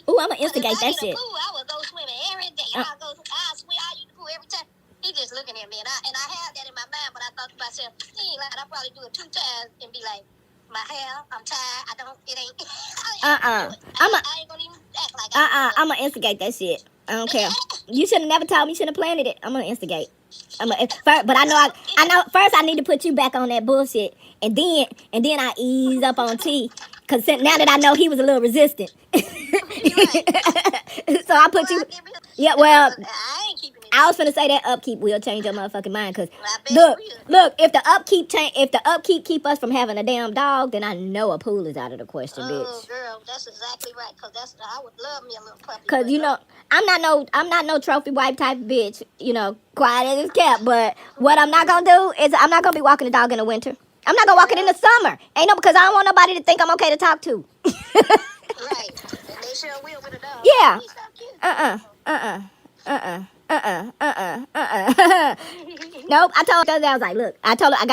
Ooh, I'm gonna instigate that shit. Pool, I would go swimming every day. I'll swim out in the pool every time. He just looking at me, and I had that in my mind, but I thought to myself, I'll probably do it 2 times and be like, my hair, I'm tired. It ain't. I ain't gonna even act like I'm gonna instigate that shit. I don't care. You should have never told me. You should have planted it. I'm gonna instigate. But I know. First, I need to put you back on that bullshit, and then I ease up on T. Cause now that I know he was a little resistant, so I put you. Yeah, well, I was finna say that upkeep will change your motherfucking mind. Cause look, if the upkeep keep us from having a damn dog, then I know a pool is out of the question, bitch. Oh, girl, that's exactly right. Cause I would love me a little puppy. Cause you know, I'm not no trophy wife type bitch. You know, quiet as it's kept. But what I'm not gonna do is I'm not gonna be walking the dog in the winter. I'm not gonna walk it in the summer. Because I don't want nobody to think I'm okay to talk to. Right. And they sure will with a dog. Yeah. Nope. I told her, I was like, look, I told her I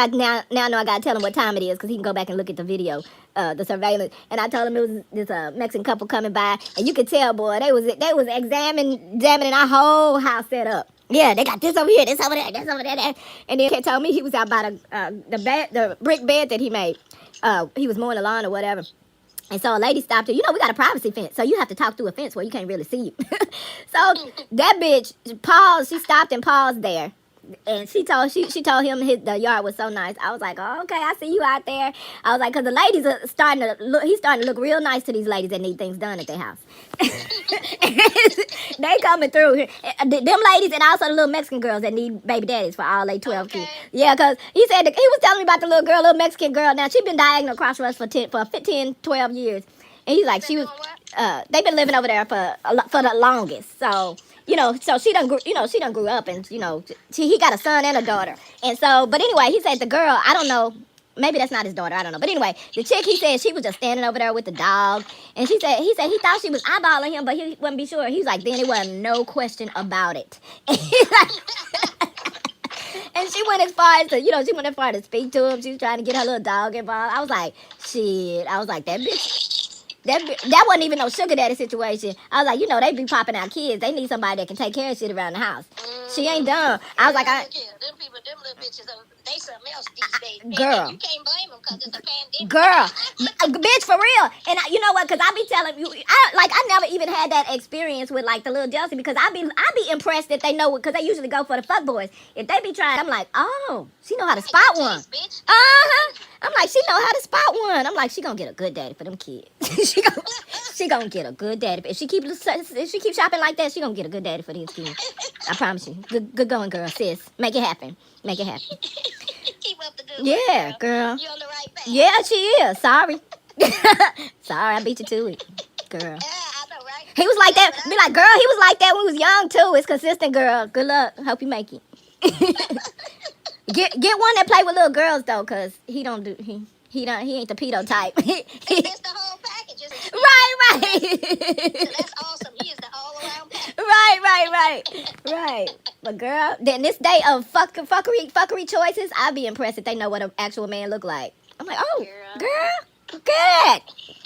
know I gotta tell him what time it is because he can go back and look at the video, the surveillance. And I told him it was this Mexican couple coming by, and you could tell, boy, they was examining our whole house set up. Yeah, they got this over here, this over there, this over there, that. And then he told me he was out by the brick bed that he made. He was mowing the lawn or whatever. And so a lady stopped her. You know, we got a privacy fence, so you have to talk through a fence where you can't really see you. So that bitch paused. She stopped and paused there. And she told him the yard was so nice. I was like, oh, okay, I see you out there. I was like, because the ladies are starting to look real nice to these ladies that need things done at their house. They coming through. Them ladies and also the little Mexican girls that need baby daddies for all they 12 kids. Yeah, because he was telling me about the little Mexican girl. Now, she's been diagonal across for us for 10, 12 years. And he's like, they've been living over there for the longest. So... so she done grew up, and he got a son and a daughter, and so. But anyway, he said the girl, I don't know, maybe that's not his daughter, I don't know. But anyway, the chick, he said she was just standing over there with the dog, and he said he thought she was eyeballing him, but he wasn't be sure. He was like, then it wasn't no question about it. And he's like, and she went as far to speak to him. She was trying to get her little dog involved. I was like, shit. I was like, that bitch. That wasn't even no sugar daddy situation. I was like, they be popping out kids. They need somebody that can take care of shit around the house. She ain't dumb. I was like, them little bitches, they something else these days. Girl. You can't blame them because it's a pandemic. Girl, bitch, for real. And you know what? Because I be telling you, I never even had that experience with like the little jealousy because I be impressed that they know because they usually go for the fuck boys. If they be trying, I'm like, oh, she know how to spot one. I'm like, she know how to spot one. I'm like, she gonna get a good daddy for them kids. she gonna get a good daddy. If she keep shopping like that, she gonna get a good daddy for these kids. I promise you. Good going, girl, sis. Make it happen. Make it happen. Keep up the good work, girl. You're on the right path. Yeah, she is. Sorry. Sorry, I beat you to it, girl. Yeah, I know, right? He was like that. Be like, girl, he was like that when he was young too. It's consistent, girl. Good luck. Hope you make it. Get one that play with little girls though, cause he ain't the pedo type. That's the whole package. Right. So that's awesome. He is the all around package. Right. But girl, then this day of fuckery choices, I'd be impressed if they know what an actual man look like. I'm like, oh, girl, good.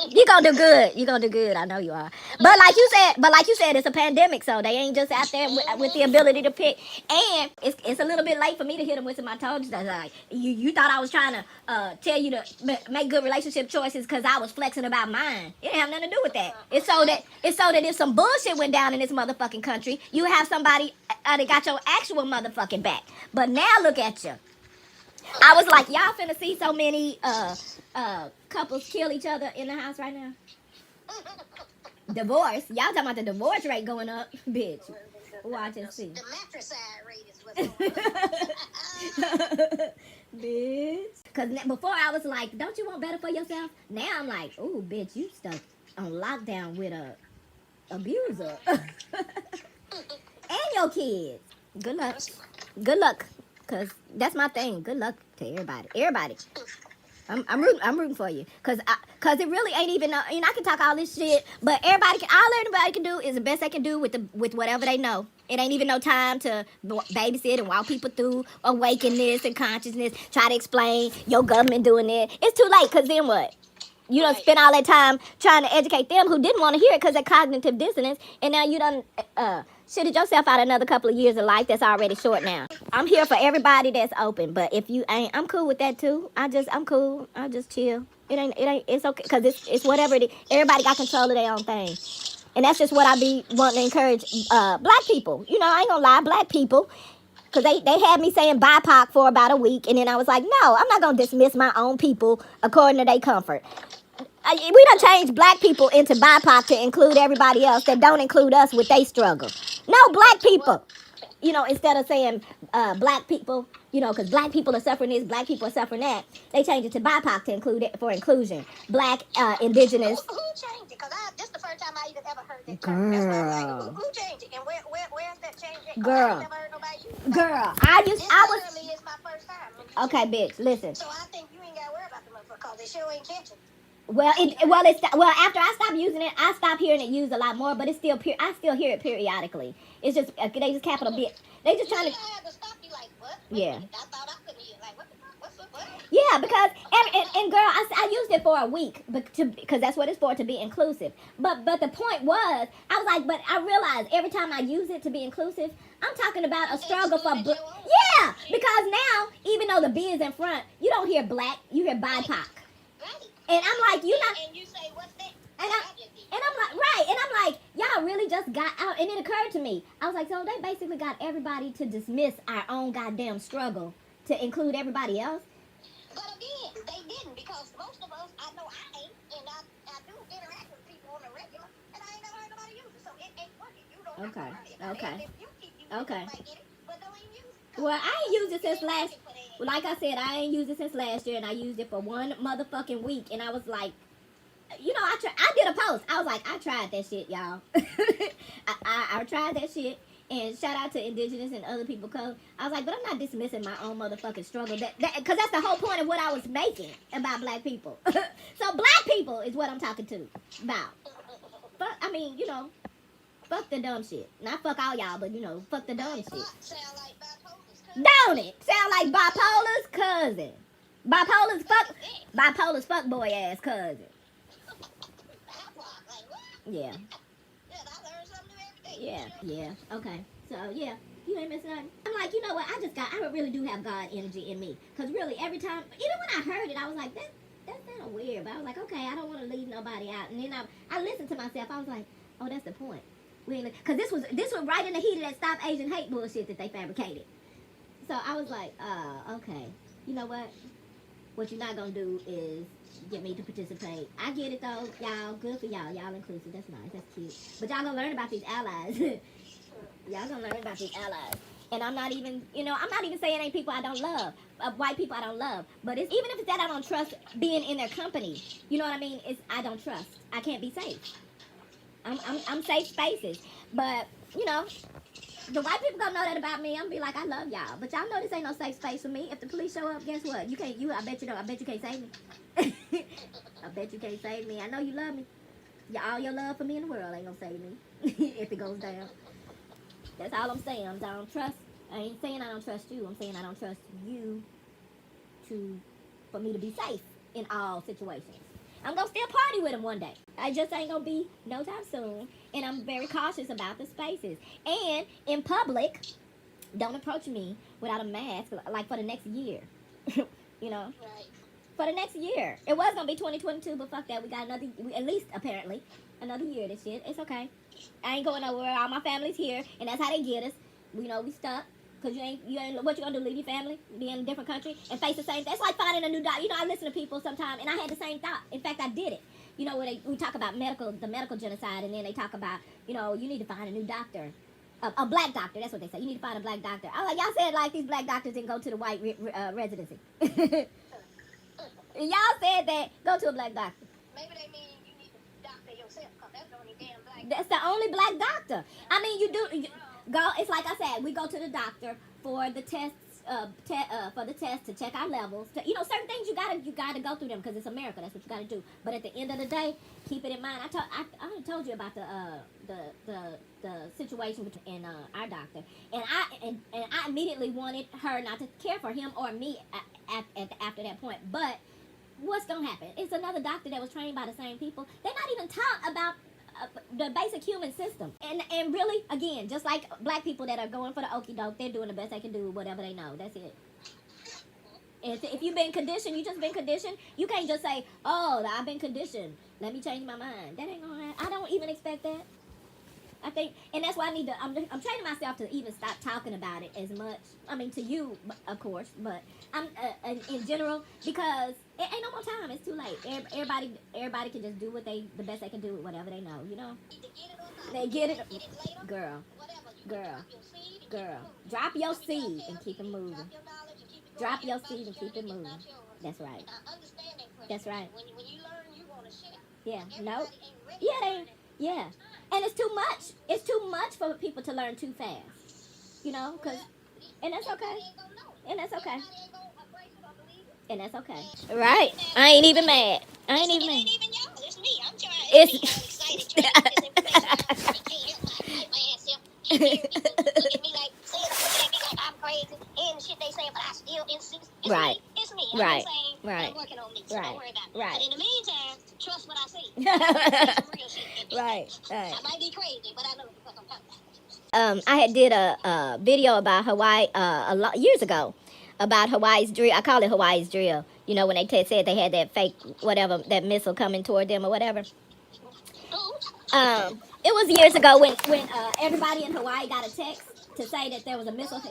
You gonna do good. I know you are. But like you said, it's a pandemic, so they ain't just out there with the ability to pick. And it's a little bit late for me to hit them with some. I told you that like you thought I was trying to tell you to make good relationship choices because I was flexing about mine. It didn't have nothing to do with that. It's so that if some bullshit went down in this motherfucking country, you have somebody that got your actual motherfucking back. But now look at you. I was like, y'all finna see so many couples kill each other in the house right now. Divorce. Y'all talking about the divorce rate going up, bitch. Watch and see. The matricide rate is what's going on. Bitch. Because before I was like, don't you want better for yourself? Now I'm like, ooh, bitch, you stuck on lockdown with a abuser. And your kids. Good luck. Because that's my thing. Good luck to everybody. I'm rooting for you. Because it really ain't even, I can talk all this shit, but all everybody can do is the best they can do with whatever they know. It ain't even no time to babysit and walk people through awakeness and consciousness, try to explain your government doing it. It's too late, because then what? you don't spend all that time trying to educate them who didn't want to hear it because of cognitive dissonance, and now you done shitted yourself out another couple of years of life that's already short now. I'm here for everybody that's open, but if you ain't, I'm cool with that too. I'm cool. I just chill. It's okay, because it's whatever it is. Everybody got control of their own thing. And that's just what I be wanting to encourage black people. You know, I ain't gonna lie, black people. Because they had me saying BIPOC for about a week. And then I was like, no, I'm not going to dismiss my own people according to their comfort. We done changed black people into BIPOC to include everybody else that don't include us with their struggle. No, black people. You know, instead of saying black people, you know, because black people are suffering this, black people are suffering that, they changed it to BIPOC to include it for inclusion. Black, indigenous. Who changed it? Because this is the first time I even ever heard that term. That's why I'm like, who changed it? And where's that change at? Girl. I never heard nobody use it. Girl, It's my first time. Okay, bitch, listen. So I think you ain't got to worry about the motherfucker because they sure ain't catching. Well, after I stopped using it, I stopped hearing it used a lot more, but it's still I still hear it periodically. It's just they just capital bit. They just trying to. I had to stop you like what? Yeah. I thought I couldn't hear. Like what the fuck? What's up? What? Yeah, because and girl, I used it for a week, because that's what it's for, to be inclusive. But the point was, I was like, but I realized every time I use it to be inclusive, I'm talking about a struggle for yeah, because now even though the B is in front, you don't hear black, you hear BIPOC. Right. And I'm like, you not. And you say what's that? And I'm like, right. And I'm like, y'all really just got out. And it occurred to me. I was like, so they basically got everybody to dismiss our own goddamn struggle to include everybody else. But again, they didn't, because most of us, I know I ain't, and I do interact with people on a regular, and I ain't never heard nobody use it. So it ain't working. You don't have to worry about it. And if you keep using it, you might get it, but don't even use it. Well, I ain't used it since last. Well, like I said, I ain't used it since last year, and I used it for one motherfucking week, and I was like, you know, I did a post. I was like, I tried that shit, y'all. I tried that shit. And shout out to indigenous and other people code. I was like, but I'm not dismissing my own motherfucking struggle. Because that's the whole point of what I was making about black people. So black people is what I'm talking to about. But I mean, you know, fuck the dumb shit. Not fuck all y'all, but you know, fuck the dumb shit. Sound like bipolar's cousin. Don't it? Sound like bipola's cousin. Bipola's fuck boy ass cousin. Yeah. Yeah. Okay. So yeah, you ain't missing nothing. I'm like, you know what? I really do have God energy in me. Cause really, every time, even when I heard it, I was like, that's kind of weird. But I was like, okay, I don't want to leave nobody out. And then I listened to myself. I was like, oh, that's the point. Cause this was right in the heat of that Stop Asian Hate bullshit that they fabricated. So I was like, okay, you know what? What you're not gonna do is get me to participate. I get it though, y'all. Good for y'all. Y'all inclusive. That's nice. That's cute. But y'all gonna learn about these allies. Y'all gonna learn about these allies. And I'm not even saying ain't people I don't love, white people I don't love. But it's even if it's that I don't trust being in their company. You know what I mean? I don't trust. I can't be safe. I'm safe spaces. But you know, the white people gonna know that about me. I'm gonna be like, I love y'all, but y'all know this ain't no safe space for me. If the police show up, guess what? I bet you can't save me. I bet you can't save me. I know you love me. All your love for me in the world ain't gonna save me if it goes down. That's all I'm saying. I ain't saying I don't trust you. I'm saying I don't trust you for me to be safe in all situations. I'm gonna still party with him one day. I just ain't gonna be no time soon. And I'm very cautious about the spaces. And in public, don't approach me without a mask, like for the next year. You know? Right. For the next year. It was gonna be 2022, but fuck that. We got at least apparently, another year of this shit. It's okay. I ain't going nowhere. All my family's here, and that's how they get us. We stuck. Cause you ain't, what you gonna do, leave your family, be in a different country, and face the same, that's like finding a new doctor. You know, I listen to people sometimes, and I had the same thought. In fact, I did it. You know, where we talk about the medical genocide, and then they talk about, you know, you need to find a new doctor. A black doctor, that's what they say. You need to find a black doctor. I was like, y'all said like these black doctors didn't go to the white residency. Y'all said that, go to a black doctor. Maybe they mean you need to doctor yourself, because that's the only damn black doctor. That's the only black doctor. I mean, you do... Go. It's like I said. We go to the doctor for the tests. For the test to check our levels. You know, certain things you gotta go through them because it's America. That's what you gotta do. But at the end of the day, keep it in mind. I told you about the situation between our doctor, and I immediately wanted her not to care for him or me after that point. But what's gonna happen? It's another doctor that was trained by the same people. They're not even taught about the basic human system. And really, again, just like black people that are going for the okie doke, they're doing the best they can do with whatever they know. That's it. If you've been conditioned, you just been conditioned. You can't just say, "Oh, I've been conditioned. Let me change my mind." That ain't gonna happen. I don't even expect that. I think, and that's why I need to. I'm training myself to even stop talking about it as much. I mean, to you, of course, but I'm in general, because it ain't no more time. It's too late. Everybody can just do the best they can do with whatever they know. You know, they get it, girl. Drop your seed and keep it moving. Drop your seed and keep it moving. That's right. That's right. When you learn, you want to share. Yeah. No. Yeah. Yeah. And it's too much. It's too much for people to learn too fast. You know, and that's okay. And that's okay. And that's okay. Right. I ain't even mad. I ain't even mad. It ain't even y'all. It's me. I'm trying. It's Excited trying to get this information. I can't help my ass self. Keep hearing people look at me like, looking at me like I'm crazy and shit they say, but I still insist. It's right. Me. It's me. Right. I'm saying right. I'm working on me, so don't worry about it. Right. But in the meantime, trust what I say. Some real shit. Right. I might be crazy, but I know what I'm talking about. I had did a video about Hawaii years ago about Hawaii's drill. I call it Hawaii's drill. You know, when they said they had that fake whatever, that missile coming toward them or whatever. It was years ago when everybody in Hawaii got a text to say that there was a missile.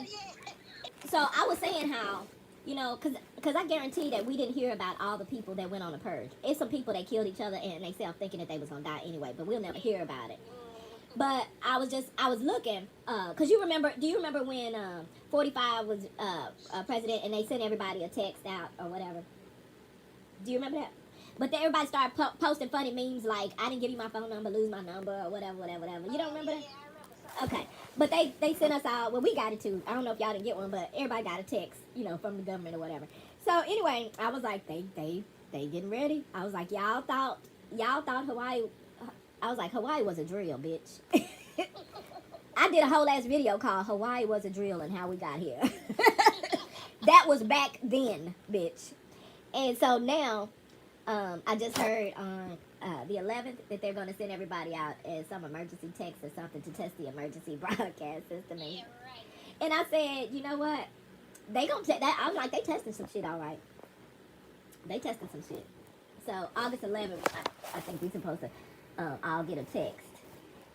So I was saying how, you know, because I guarantee that we didn't hear about all the people that went on the purge. It's some people that killed each other and they self thinking that they was gonna die anyway, but we'll never hear about it. But I was looking, cause do you remember when 45 was president and they sent everybody a text out or whatever? Do you remember that? But then everybody started posting funny memes like, "I didn't give you my phone number, lose my number," or whatever. You don't remember that? Okay. But they sent us out, well, we got it too. I don't know if y'all didn't get one, but everybody got a text, you know, from the government or whatever. So anyway, I was like, they getting ready. I was like, y'all thought Hawaii, I was like, Hawaii was a drill, bitch. I did a whole ass video called Hawaii Was a Drill and How We Got Here. That was back then, bitch. And so now, I just heard on the 11th that they're going to send everybody out as some emergency text or something to test the emergency broadcast system. Yeah, right. And I said, you know what? They going to test that. I'm like, they testing some shit, all right. They testing some shit. So August 11th, I think we supposed to all get a text.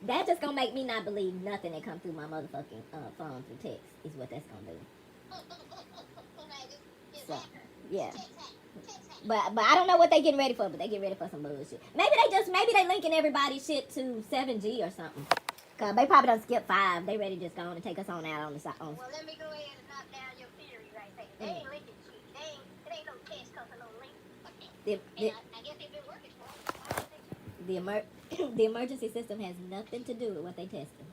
That just going to make me not believe nothing that comes through my motherfucking phone through text is what that's going to do. So, yeah. But I don't know what they getting ready for, but they getting ready for some bullshit. Maybe they linking everybody's shit to 7G or something. Cause they probably don't skip 5. They ready to just go on and take us on out on the side. Well, let me go ahead and knock down your theory right there. They ain't linking shit. It ain't no test cause of no link. I guess they've been working for it. The emergency system has nothing to do with what they testing.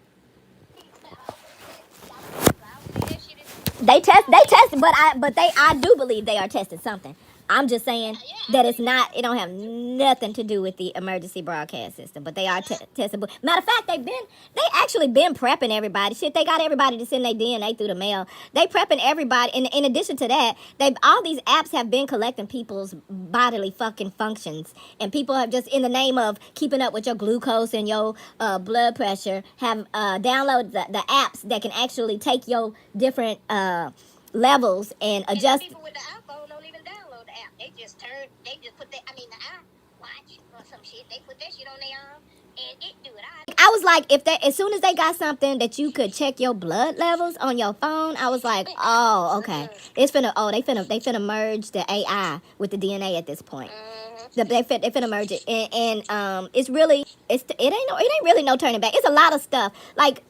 They test, but I do believe they are testing something. I'm just saying that it don't have nothing to do with the emergency broadcast system, but they are testing. Matter of fact, they actually been prepping everybody. Shit, they got everybody to send their DNA through the mail. They prepping everybody. And in addition to that, all these apps have been collecting people's bodily fucking functions, and people have just, in the name of keeping up with your glucose and your blood pressure, have downloaded the apps that can actually take your different levels and adjust. People with the iPhone don't even download the app. They just put the iWatch or some shit. They put that shit on their arm and it do it. I was like, as soon as they got something that you could check your blood levels on your phone, I was like, oh, okay. They finna merge the AI with the DNA at this point. They finna merge it. And it ain't really no turning back. It's a lot of stuff. Like,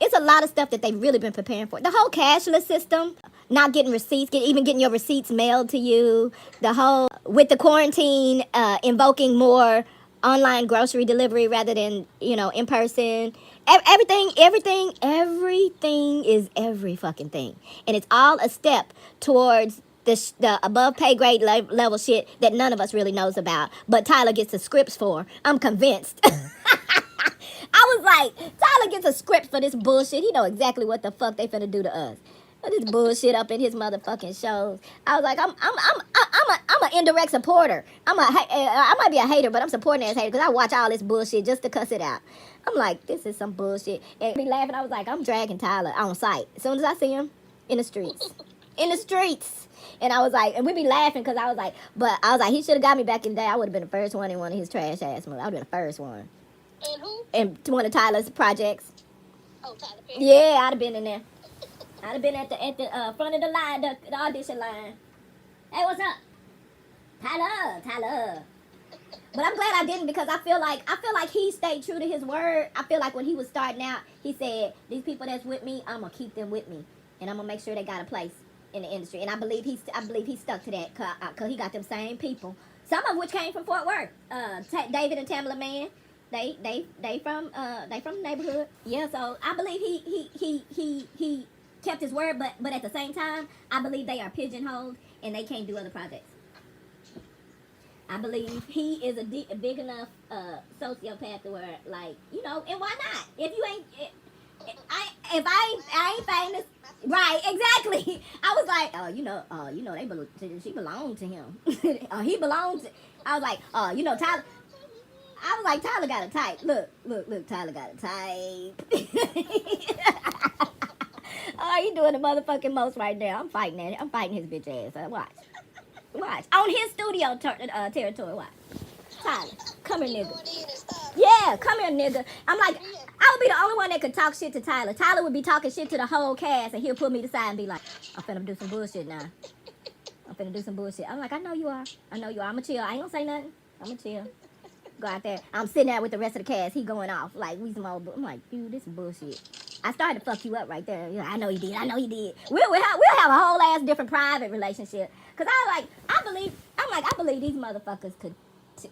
it's a lot of stuff that they've really been preparing for. The whole cashless system, not getting receipts, getting your receipts mailed to you. The whole, with the quarantine, invoking more online grocery delivery rather than, in person. Everything is every fucking thing. And it's all a step towards the above pay grade level shit that none of us really knows about. But Tyler gets the scripts for. I'm convinced. I was like, Tyler gets a script for this bullshit. He know exactly what the fuck they finna do to us. This bullshit up in his motherfucking shows. I was like, I'm an indirect supporter. I might be a hater, but I'm supporting as hater because I watch all this bullshit just to cuss it out. I'm like, this is some bullshit. And be laughing. I was like, I'm dragging Tyler on sight as soon as I see him in the streets, in the streets. And I was like, and we be laughing because I was like, he should have got me back in the day. I would have been the first one in one of his trash ass movies. I would have been the first one. And who? And one of Tyler's projects. Oh, Tyler Perry. Yeah, I'd have been in there. I'd have been at the front of the line, the audition line. Hey, what's up? Tyler. But I'm glad I didn't because I feel like he stayed true to his word. I feel like when he was starting out, he said, these people that's with me, I'm gonna keep them with me. And I'm gonna make sure they got a place in the industry. And I believe he stuck to that cause he got them same people. Some of which came from Fort Worth. David and Tamala Man. They from the neighborhood. Yeah, so I believe he kept his word, but at the same time, I believe they are pigeonholed and they can't do other projects. I believe he is a big enough sociopath to where, like, you know, and why not? If you ain't, if I ain't famous, right? Exactly. I was like, she belonged to him. He belonged to. I was like, Tyler. I was like, Tyler got a type. Look, Tyler got a type. Oh, he doing the motherfucking most right now. I'm fighting his bitch ass. Watch. On his studio territory, watch. Tyler, come here, nigga. Yeah, come here, nigga. I'm like, I would be the only one that could talk shit to Tyler. Tyler would be talking shit to the whole cast, and he'll pull me to the side and be like, I'm finna do some bullshit now. I'm like, I know you are. I'ma chill. I ain't gonna say nothing. I'ma chill. Go out there. I'm sitting there with the rest of the cast. He going off like we some old. I'm like, dude, this is bullshit. I started to fuck you up right there. I know he did. We'll have a whole ass different private relationship. Cause I believe these motherfuckers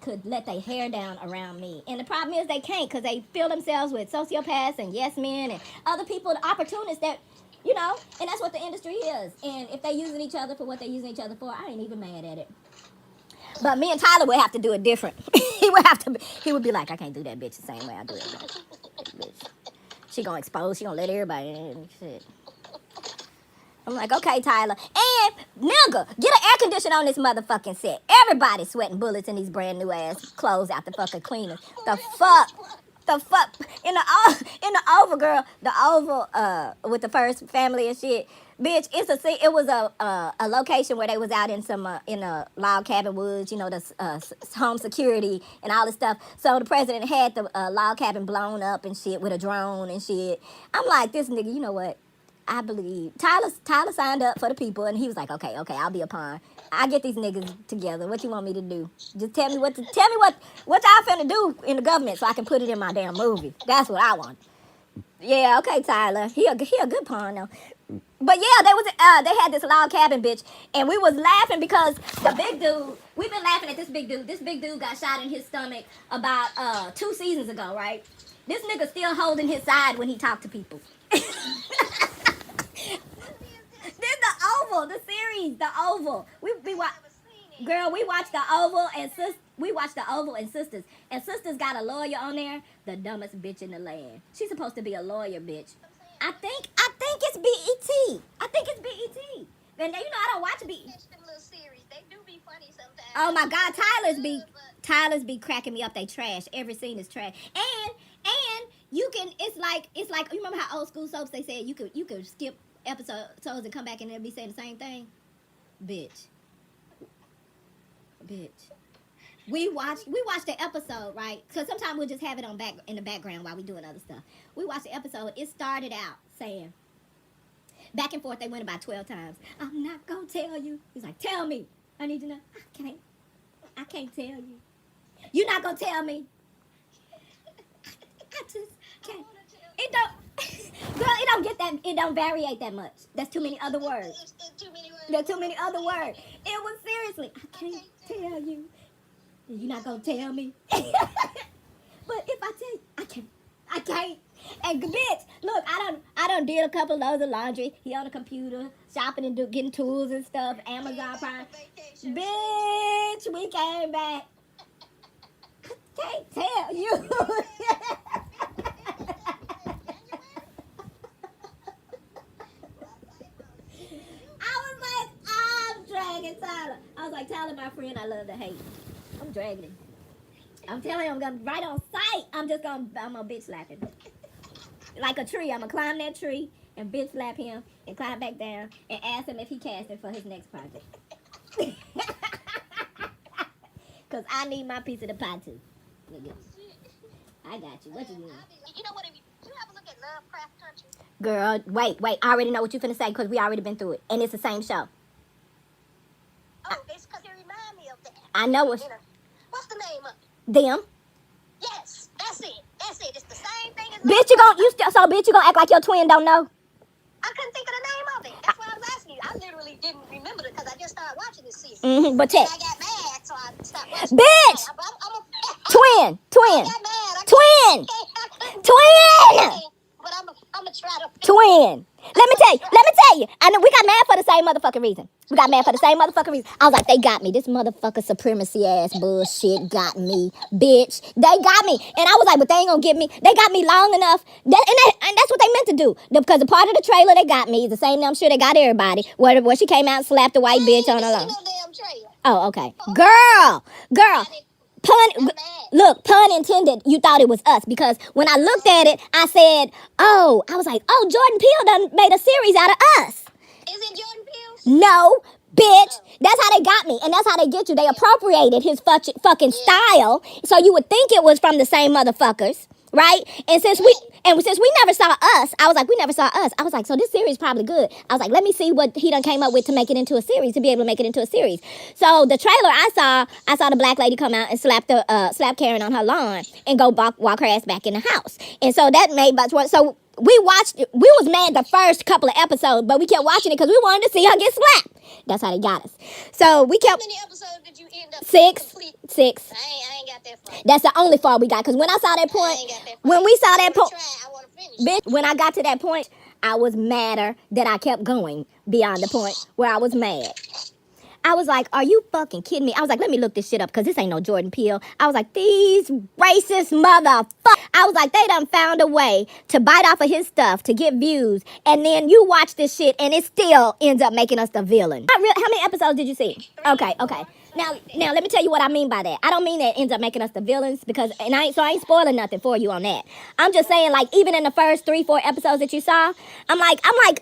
could let their hair down around me. And the problem is they can't because they fill themselves with sociopaths and yes men and other people, the opportunists that, you know, and that's what the industry is. And if they using each other for what they using each other for, I ain't even mad at it. But me and Tyler would have to do it different. He would be like, I can't do that bitch the same way I do it. Bitch. She gonna expose, she gonna let everybody in. Shit. I'm like, okay, Tyler. And, nigga, get an air conditioner on this motherfucking set. Everybody sweating bullets in these brand new ass clothes out the fucking cleaners. The fuck? In the Oval, girl, the Oval with the first family and shit. Bitch, it was a location where they was out in some in a log cabin woods, you know, the home security and all this stuff. So the president had the log cabin blown up and shit with a drone and shit. I'm like, this nigga, you know what? I believe Tyler signed up for the people and he was like, okay, I'll be a pawn. I get these niggas together. What you want me to do? Just tell me what y'all finna do in the government so I can put it in my damn movie. That's what I want. Yeah, okay, Tyler. He a good pawn though. But yeah, they had this log cabin bitch, and we was laughing because the big dude. We've been laughing at this big dude. This big dude got shot in his stomach about 2 seasons ago, right? This nigga still holding his side when he talked to people. This the Oval, the series, the Oval. We watched the Oval and Sisters. And Sisters got a lawyer on there, the dumbest bitch in the land. She's supposed to be a lawyer, bitch. I think it's BET. And you know I don't watch BET. They do be funny sometimes. Oh my God, Tyler's be cracking me up. They trash. Every scene is trash. And you can. It's like you remember how old school soaps they said you could skip episodes and come back and they'll be saying the same thing. Bitch. We watched the episode, right? Because sometimes we'll just have it in the background while we doing other stuff. We watched the episode. It started out saying, back and forth, they went about 12 times. I'm not going to tell you. He's like, tell me. I need to know. I can't tell you. You're not going to tell me. I just can't. It don't get that. It don't variate that much. That's too many other words. There's too many other words. It was seriously, I can't tell you. You're not going to tell me. But if I tell you, I can't. And bitch, look, I done did a couple loads of laundry. He on the computer, shopping and getting tools and stuff. Amazon Prime. Bitch, we came back. I can't tell you. I love to hate. I'm dragging him. I'm telling you, I'm gonna right on sight. I'm gonna bitch slap him. Like a tree. I'm gonna climb that tree and bitch slap him and climb back down and ask him if he casting for his next project. Cause I need my piece of the pie too. Nigga. I got you. What you doing? You know what? If you have a look at Lovecraft Country. Girl, wait. I already know what you finna say because we already been through it. And it's the same show. Oh, it's because it reminds me of that. I know it. What's the name of it? Them. Yes, that's it. It's the same thing as Bitch, you gonna act like your twin don't know? I couldn't think of the name of it. That's why I was asking you. I literally didn't remember it because I just started watching this season. But check. I got mad, so I stopped watching. Bitch! Twin! Twin! I got mad. Twin! But I'm gonna try to. Twin! Let me tell you. I know we got mad for the same motherfucking reason. I was like, they got me. This motherfucker supremacy ass bullshit got me, bitch. They got me. And I was like, but they ain't gonna get me. They got me long enough. And that's what they meant to do. Because the part of the trailer they got me is the same I'm sure they got everybody. Where she came out and slapped the white bitch on her lawn. No damn trailer. Oh, okay. Girl. Pun intended, you thought it was us. Because when I looked at it, I was like, Jordan Peele done made a series out of us. Is it Jordan Peele's? No, bitch. That's how they got me. And that's how they get you. They appropriated his fucking style. So you would think it was from the same motherfuckers. Right? And since we never saw us, I was like, so this series is probably good. I was like, let me see what he done came up with to make it into a series, to be able to make it into a series. So the trailer I saw the black lady come out and slap Karen on her lawn and go walk her ass back in the house. And so that made so we was mad the first couple of episodes, but we kept watching it because we wanted to see her get slapped. That's how they got us. So we kept. How many episodes did you end up? 6. I ain't got that far. That's the only far we got. Because when I saw that point, when we saw that point, bitch, when I got to that point, I was madder that I kept going beyond the point where I was mad. I was like, are you fucking kidding me? I was like, let me look this shit up because this ain't no Jordan Peele. I was like, these racist motherfuckers. I was like, they done found a way to bite off of his stuff to get views. And then you watch this shit and it still ends up making us the villain. How many episodes did you see? Okay. Now let me tell you what I mean by that. I don't mean that it ends up making us the villains because, I ain't spoiling nothing for you on that. I'm just saying, like, even in the first 3-4 episodes that you saw, I'm like,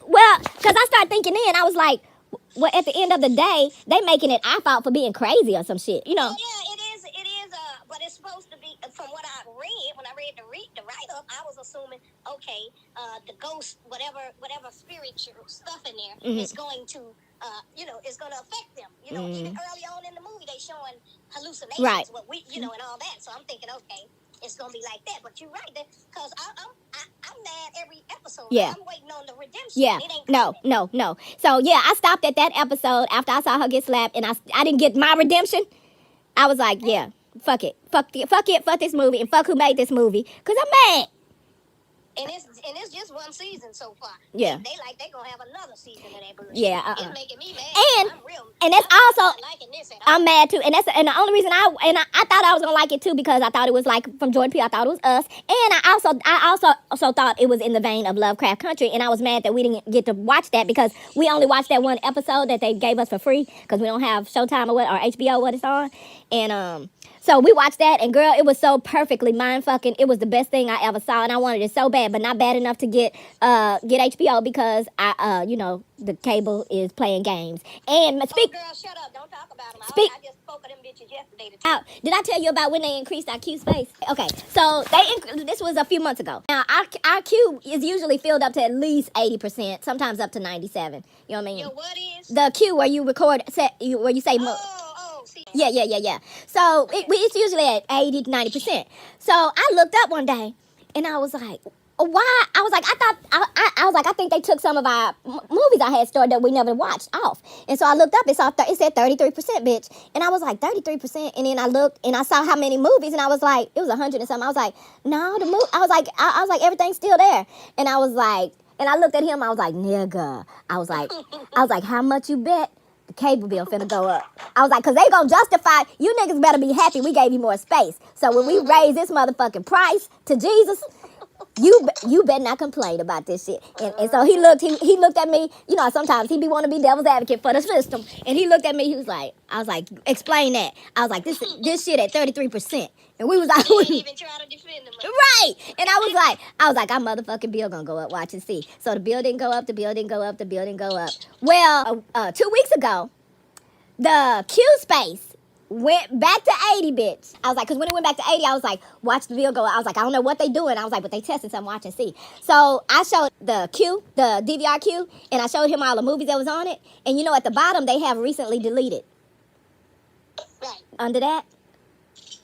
well, because I started thinking I was like, well, at the end of the day, they making it our fault for being crazy or some shit, you know? Yeah, it is, but it's supposed to be, from what I read, when I read the write-up, I was assuming, okay, the ghost, whatever spiritual stuff in there is going to, is going to affect them. Even early on in the movie, they showing hallucinations, right. And all that. So I'm thinking, okay, it's going to be like that. But you're right, because I'm mad every episode. Yeah. I'm waiting on the redemption. Yeah. No. So, yeah, I stopped at that episode after I saw her get slapped, and I didn't get my redemption. I was like, yeah, fuck it. Fuck this movie, and fuck who made this movie, because I'm mad. And it's just one season so far. Yeah. They gonna have another season of that bullshit. Yeah. It's making me mad. And that's also not liking this at all. I'm mad too. And the only reason I thought I was gonna like it too because I thought it was like from Jordan Peele. I thought it was us. And I also thought it was in the vein of Lovecraft Country. And I was mad that we didn't get to watch that because we only watched that one episode that they gave us for free because we don't have Showtime or HBO what it's on. And so we watched that, and girl, it was so perfectly mind-fucking. It was the best thing I ever saw, and I wanted it so bad, but not bad enough to get HBO because the cable is playing games. And girl, shut up! Don't talk about them. I just spoke of them bitches yesterday. Did I tell you about when they increased our queue space? Okay, so this was a few months ago. Now our queue is usually filled up to at least 80%, sometimes up to 97%. You know what I mean? Yo, what is the queue where you record where you say Yeah. So it's usually at 80 to 90%. So I looked up one day and I was like, why? I was like, I think they took some of our movies I had stored that we never watched off. And so I looked up, it said 33%, bitch. And I was like, 33%. And then I looked and I saw how many movies and I was like, it was 100 and something. I was like, no, the movie. I was like, everything's still there. And I was like, and I looked at him, I was like, nigga. I was like, how much you bet? The cable bill finna go up. I was like, because they gonna justify, you niggas better be happy we gave you more space. So when we raise this motherfucking price to Jesus, you better not complain about this shit. And so he looked at me. You know, sometimes he be want to be devil's advocate for the system. And he looked at me. He was like, I was like, explain that. I was like, this shit at 33%. And we was like, you ain't even try to defend him. Right. And I was like, our motherfucking bill gonna go up. Watch and see. So the bill didn't go up. The bill didn't go up. The bill didn't go up. Well, 2 weeks ago, the Q space went back to 80, bitch. I was like, because when it went back to 80, I was like, watch the bill go. I was like, I don't know what they doing. I was like, but they tested something, watch and see. So I showed the DVR queue, and I showed him all the movies that was on it. And you know, at the bottom, they have recently deleted. Right. Under that,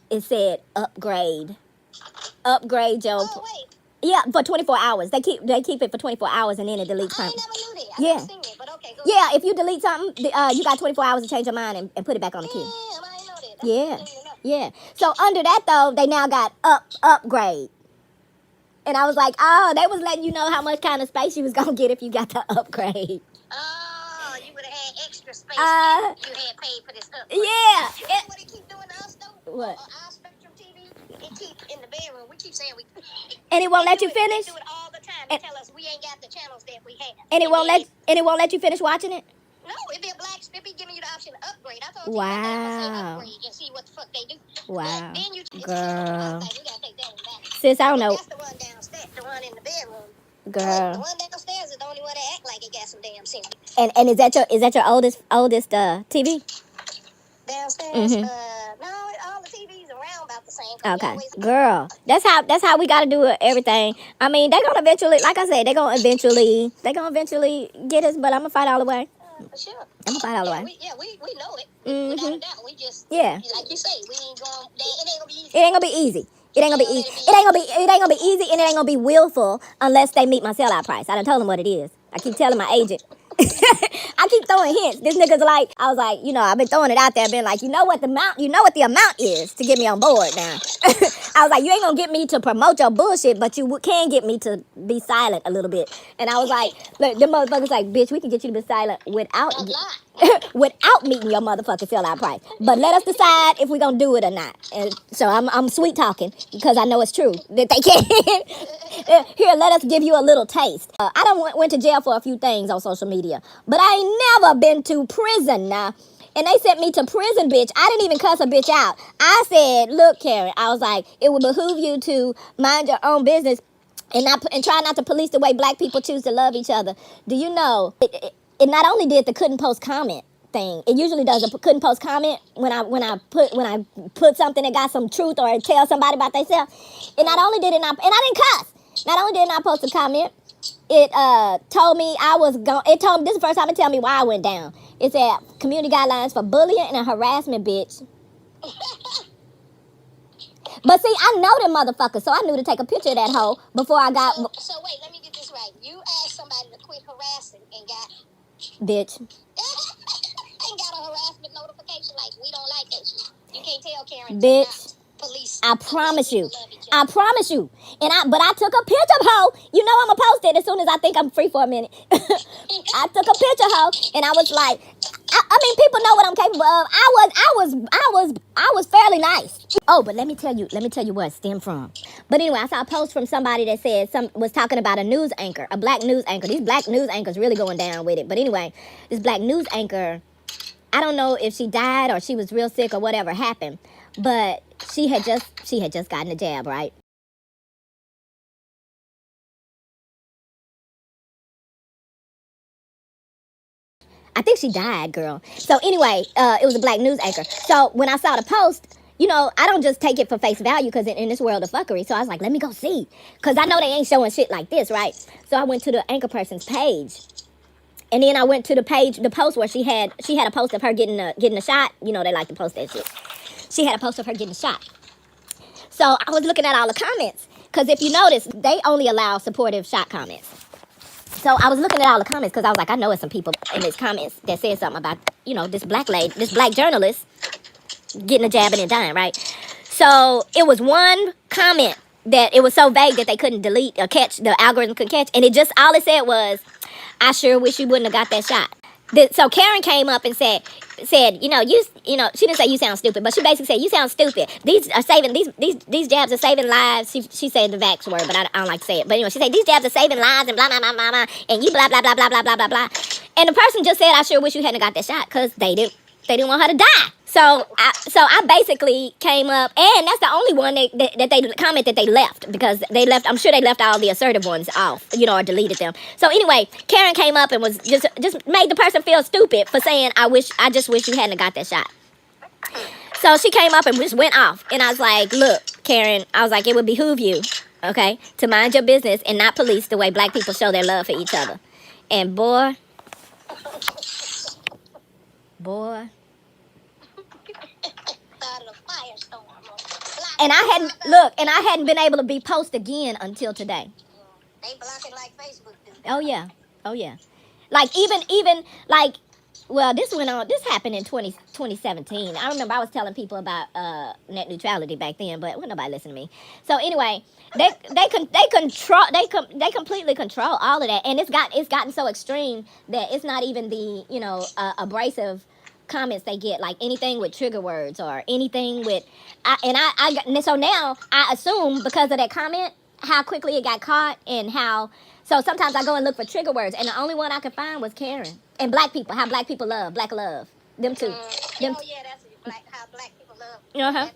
it said upgrade. Upgrade, Joe. Oh, wait. Yeah, for 24 hours. They keep it for 24 hours, and then it deletes I something. ain't never knew that. Yeah. Never seen it, but okay, go Yeah, if you delete something, you got 24 hours to change your mind and put it back on the queue. Damn, I ain't know that. Yeah, That's good. yeah. So under that though, they now got upgrade, and I was like, oh, they was letting you know how much kind of space you was gonna get if you got the upgrade. Oh, you would have had extra space if you had paid for this upgrade. Yeah. You know what they keep doing to us though? What? Our Spectrum TV, it keep in the bedroom. We keep saying we. And it won't let you They finish. do it all the time. They tell us we ain't got the channels that we have. And it won't let you finish watching it. No, it be a BLAQ. It be giving you the option to upgrade. I told you Wow. upgrade and see what the fuck they do. Wow. But then you Girl. I was like, we gotta take that one back. Sis, I don't know. That's the one downstairs, the one in the bedroom. Girl. The one downstairs is the only one that act like it got some damn sense. And is that your oldest TV? Downstairs, Mhm. no, all the TVs around about the same. Okay, girl, that's how we gotta do it. Everything. I mean, they gonna eventually, like I said, they gonna eventually get us. But I'm gonna fight all the way. For sure. I'm gonna fight all the way. We know it. Mhm. Without a doubt, we just like you say, we ain't going. It ain't gonna be easy. It ain't gonna be easy. It ain't gonna be easy. It ain't gonna be easy, and it ain't gonna be willful unless they meet my sellout price. I done told them what it is. I keep telling my agent. I keep throwing hints. This nigga's like, I was like, you know, I've been throwing it out there, been like, you know what the amount is to get me on board now. I was like, you ain't gonna get me to promote your bullshit, but you can get me to be silent a little bit. And I was like, look, them motherfuckers like, bitch, we can get you to be silent without meeting your motherfucking sellout price. But let us decide if we gonna do it or not. And so I'm sweet talking because I know it's true that they can't. Here, let us give you a little taste. I done went to jail for a few things on social media, but I ain't never been to prison now. And they sent me to prison, bitch. I didn't even cuss a bitch out. I said, look, Karen, I was like, it would behoove you to mind your own business and try not to police the way black people choose to love each other. Do you know, it not only did the couldn't post comment thing, it usually does a couldn't post comment when I put something that got some truth or tell somebody about themselves. It not only did it not, and I didn't cuss. Not only did it not post a comment, it told me it told me, this is the first time it tell me why I went down. It said community guidelines for bullying and harassment, bitch. But see, I know them motherfuckers, so I knew to take a picture of that hoe before I got. So wait, let me get this right. You asked somebody to quit harassing and got. Bitch. Ain't got a harassment notification like we don't like that shit. You can't tell Karen. Bitch. Police. I promise you. I promise you. But I took a picture, hoe. You know I'm gonna post it as soon as I think I'm free for a minute. I took a picture, hoe, and I was like, I mean, people know what I'm capable of. I was fairly nice. Oh, but let me tell you where it stemmed from. But anyway, I saw a post from somebody that said was talking about a news anchor, a black news anchor. These black news anchors really going down with it. But anyway, this black news anchor, I don't know if she died or she was real sick or whatever happened, but she had just gotten a jab, right? I think she died, girl. So anyway, it was a black news anchor. So when I saw the post, you know, I don't just take it for face value because in this world of fuckery. So I was like, let me go see. Because I know they ain't showing shit like this, right? So I went to the anchor person's page. And then I went to the post where she had a post of her getting a shot. You know, they like to post that shit. She had a post of her getting a shot. So I was looking at all the comments. Because if you notice, they only allow supportive shot comments. So I was looking at all the comments because I was like, I know it's some people in these comments that said something about, you know, this black lady, this black journalist getting a jab and then dying, right? So it was one comment that it was so vague that they couldn't delete or catch, the algorithm couldn't catch. And all it said was, I sure wish you wouldn't have got that shot. So Karen came up and said, you know, she didn't say you sound stupid, but she basically said you sound stupid. These jabs are saving lives. She said the vax word, but I don't like to say it. But anyway, she said these jabs are saving lives and blah blah blah blah blah, and you blah blah blah blah blah blah blah blah. And the person just said, I sure wish you hadn't got that shot because they didn't want her to die. So I basically came up, and that's the only one that they comment that they left, because they left. I'm sure they left all the assertive ones off, you know, or deleted them. So anyway, Karen came up and was just made the person feel stupid for saying, I just wish you hadn't got that shot. So she came up and just went off, and I was like, look, Karen, I was like, it would behoove you, okay, to mind your business and not police the way black people show their love for each other. And boy. And I hadn't been able to be posted again until today. They block it like Facebook do. Oh yeah. Like even like, well, this happened in 2017. I remember I was telling people about net neutrality back then, but well, nobody listened to me. So anyway, they completely control all of that, and it's gotten so extreme that it's not even the, you know, abrasive comments they get, like anything with trigger words or anything with, so now I assume because of that comment how quickly it got caught, and how, so sometimes I go and look for trigger words, and the only one I could find was Karen. And black people, how black people love, black love, them too. Oh yeah, that's how black people love. Black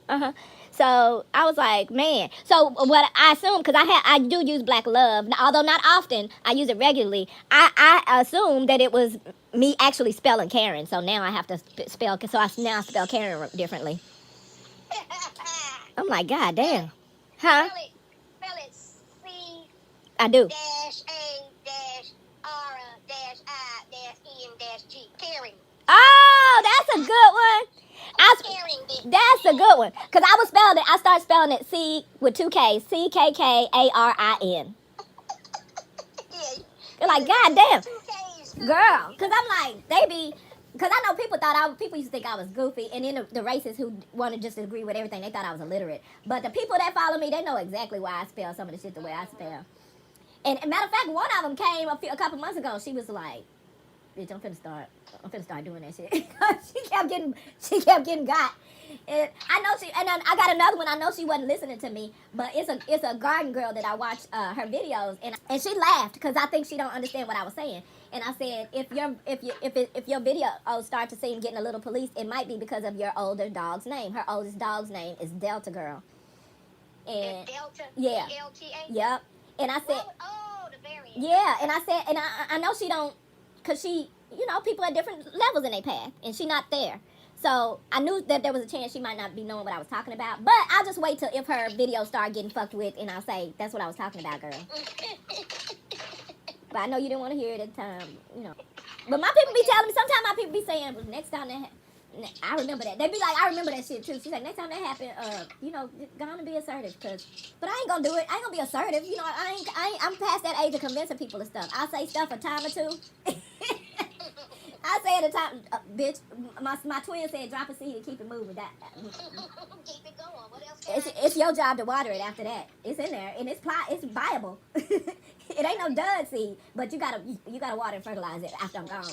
and love. So I was like, man. So what I assume, because I do use black love, although not often, I use it regularly. I assumed that it was me actually spelling Karen. So now I have to spell. So I now spell Karen differently. I'm like, God damn. Huh? Spell it C. I do. Dash A dash R dash I dash E and dash G. Karen. Oh, that's a good one. That's a good one. Because I started spelling it C with 2 K's. CKKARIN. Yeah. You're like, God damn. 2 K's. Girl. Because I'm like, because I know people used to think I was goofy. And then the racists who want to just agree with everything, they thought I was illiterate. But the people that follow me, they know exactly why I spell some of the shit the way I spell. And matter of fact, one of them came a couple months ago. She was like, bitch, I'm finna start doing that shit. she kept getting got. And I know I got another one. I know she wasn't listening to me, but it's a garden girl that I watch her videos, and she laughed because I think she don't understand what I was saying. And I said, if your video start to seem getting a little police, it might be because of your older dog's name. Her oldest dog's name is Delta Girl. And Delta. Yeah. DLTA. Yep. And I said, the variant. yeah. And I said, and I know she don't. Because she, you know, people at different levels in their path, and she not there. So I knew that there was a chance she might not be knowing what I was talking about. But I'll just wait till if her videos start getting fucked with, and I'll say, that's what I was talking about, girl. But I know you didn't want to hear it at the time, you know. But my people be telling me, sometimes my people be saying, well, next time that I remember that. They be like, I remember that shit too. She's like, next time that happen, you know, go on and be assertive, but I ain't gonna do it. I ain't gonna be assertive. You know, I'm past that age of convincing people of stuff. I'll say stuff a time or two. I say at a time, bitch. My twin said, drop a seed and keep it moving. Keep it going. What else? It's your job to water it after that. It's in there and it's viable. It ain't no dud seed, but you gotta water and fertilize it after I'm gone.